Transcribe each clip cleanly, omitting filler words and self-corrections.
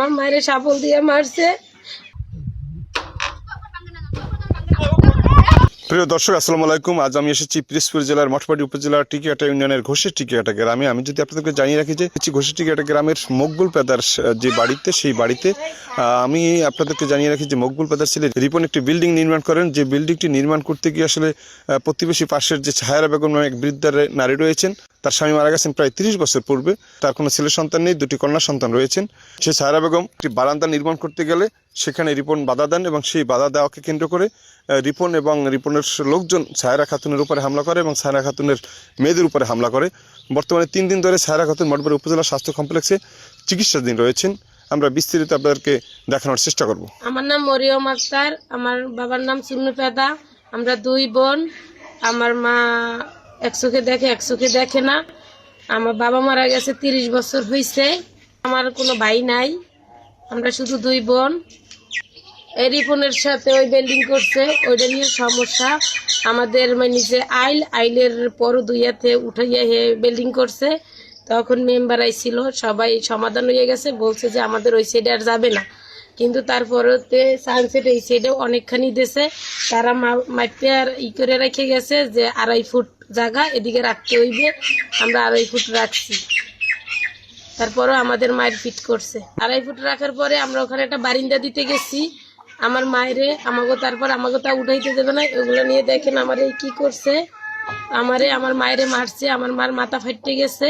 আমার মায়ের শাবল দিয়ে মারছে। প্রিয় দর্শক, আসসালামু আলাইকুম। আজ আমি এসেছি পিরোজপুর জেলার মঠবাড়ি উপজেলার টিকিয়াটা ইউনিয়নের ঘোষের টিকিয়াটা গ্রামে। আমি যদি আপনাদেরকে জানিয়ে রাখি যে ঘোষের টিকিয়াটা গ্রামের মকবুল পেদার যে বাড়িতে, সেই বাড়িতে আমি আপনাদেরকে জানিয়ে রাখি যে মকবুল পেদার ছেলে রিপন একটি বিল্ডিং নির্মাণ করেন। যে বিল্ডিংটি নির্মাণ করতে গিয়ে আসলে প্রতিবেশী পাশের যে ছায়ারা বেগম নামে এক বৃদ্ধা নারী রয়েছেন, তার স্বামী মারা গেছেন প্রায় 30 বছর পূর্বে। তার কোনো ছেলে সন্তান নেই, 2টি কন্যা সন্তান রয়েছেন। সে ছায়ারা বেগম একটি বারান্দা নির্মাণ করতে গেলে সেখানে রিপন বাধা দেন এবং সেই বাধা দেওয়াকে কেন্দ্র করে রিপন এবং রিপনের লোকজন সায়রা খাতুনের উপরে হামলা করে এবং সায়রা খাতুনের মেয়েদের উপরে হামলা করে। বর্তমানে 3 দিন ধরে সায়রা খাতুন মঠবাড়ি উপজেলা স্বাস্থ্য কমপ্লেক্সে চিকিৎসাধীন রয়েছেন। আমরা বিস্তারিত আপনাদেরকে দেখানোর চেষ্টা করব। আমার নাম মরিয়ম আক্তার, আমার বাবার নাম সুন্নু পেদা। আমরা 2 বোন। আমার মা এক চোখে দেখে, এক চোখে দেখে না। আমার বাবা মারা গেছে 30 বছর হয়েছে। আমার কোনো ভাই নাই, আমরা শুধু 2 বোন। এই রিপনের সাথে ওই বিল্ডিং করছে, ওইটা নিয়ে সমস্যা। আমাদের মানে যে আইলের পর দুইয়াতে উঠাইয়া হে বিল্ডিং করছে। তখন মেম্বার আইছিল, সবাই সমাধান হয়ে গেছে, বলছে যে আমাদের ওই সাইডে আর যাবে না। কিন্তু তারপরেতে সানসেট এই সাইডে অনেকখানি দেশে তারা মাইপে আর করে রেখে গেছে যে 2.5 ফুট জায়গা এদিকে রাখতে হইবে। আমরা 2.5 ফুট রাখছি। তারপরও আমাদের মায়ের ফিট করছে। 2.5 ফুট রাখার পরে আমরা ওখানে একটা বারিন্দা দিতে গেছি আমার মায়েরে। আমাকে তা উঠাইতে দেবে না। এগুলো নিয়ে দেখেন আমার এই কি করছে। আমার মায়েরে মারছে। আমার মার মাথা ফাটতে গেছে।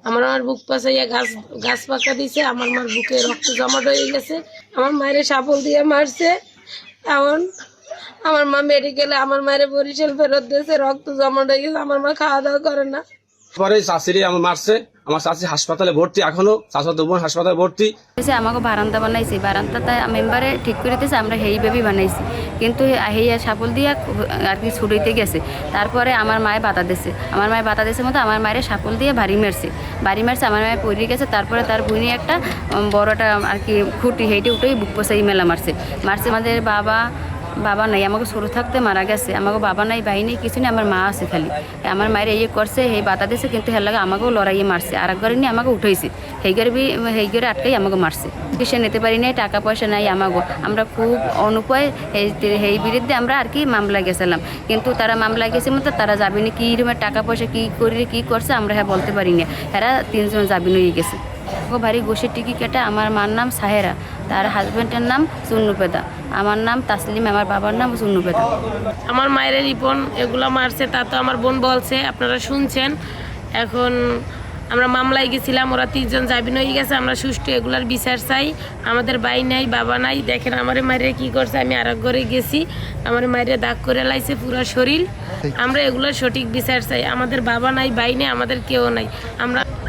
আমার বুক পাশাইয়া গাছ পাকা দিছে। আমার মার বুকে রক্ত জমাট হয়ে গেছে। আমার মায়েরে শাবল দিয়ে মারছে। এখন আমার মা মেডিকেলে আমার মায়ের বরিশাল ফেরত দিয়েছে, রক্ত জমাট হয়ে গেছে। আমার মা খাওয়া দাওয়া করে না। পরে শাশুড়ি আমার মারছে, আমার শাশুড়ি হাসপাতালে ভর্তি, এখনো শাশুড়ি বোন হাসপাতালে ভর্তি। আমাকে বারান্দা বানাইছি, বারান্দাটা মেম্বারে ঠিক করে দিয়েছে, আমরা হেই বেবি বানাইছি। কিন্তু হেইয়া সাবল দিয়া আর কি ছুটাইতে গেছে। তারপরে আমার মায়ে বাধা দিয়েছে। আমার মায়ে বাধা দিয়েছে মতো আমার মায়ের সাবল দিয়ে বাড়ি মারছে। আমার মায়ে পড়ে গেছে। তারপরে তার বুনি একটা বড়টা আর কি খুঁটি হেইটে উঠেই বুক পচাই মেলা মারছে। আমাদের বাবা নাই, আমাকে ছোটো থাকতে মারা গেছে। আমাকে বাবা নাই, ভাই নেই, কিছু নেই, আমার মা আছে খালি। আমার মায়ের এই করছে, এই বাতা দিয়েছে, কিন্তু হের লাগে আমাকেও লড়াইয়ে মারছে। আর একবারে নিয়ে আমাকে উঠাইছে, হেইগরে আটকাই আমাকে মারছে। কিসে নিতে পারি নাই, টাকা পয়সা নাই আমাকে। আমরা খুব অনুপায় এই বিরুদ্ধে আমরা আর কি মামলা গেছিলাম। কিন্তু তারা মামলা গেছে মতো তারা যাবিনি, কী রকমের টাকা পয়সা কী করে কী করছে আমরা হ্যাঁ বলতে পারি না। এরা 3 জন যাবিন হয়ে গেছে। ভারী গোষের টিকি কেটে। আমার মার নাম সাহেরা, তার হাজব্যান্ডের নাম সুন্নু পেদা, আমার নাম তাসলিম, আমার বাবার নাম সুন্নু পেদা। আমার মায়ের রিপন এগুলো মারছে, তা তো আমার বোন বলছে, আপনারা শুনছেন। এখন আমরা মামলায় গেছিলাম, ওরা 3 জন জামিন হয়ে গেছে। আমরা সুষ্ঠু এগুলার বিচার চাই। আমাদের ভাই নাই, বাবা নাই। দেখেন আমার মায়ের কি করছে। আমি আর এক ঘরে গেছি, আমার মায়ের দাগ করে লাইছে পুরো শরীর। আমরা এগুলোর সঠিক বিচার চাই। আমাদের বাবা নাই, ভাই নেই, আমাদের কেউ নাই।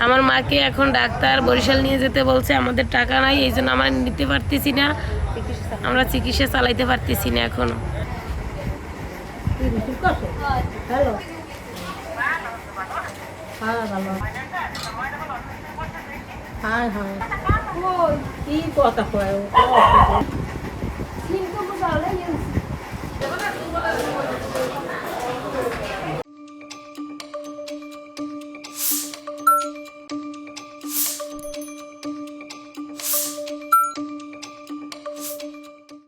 আমার মাকে এখন ডাক্তার বরিশাল নিয়ে যেতে বলছে। আমাদের টাকা নাই, এই জন্য আমরা নিতে পারতেছি না। আমরা চিকিৎসা চালাইতে পারতেছি না এখনো। কি কথা কয়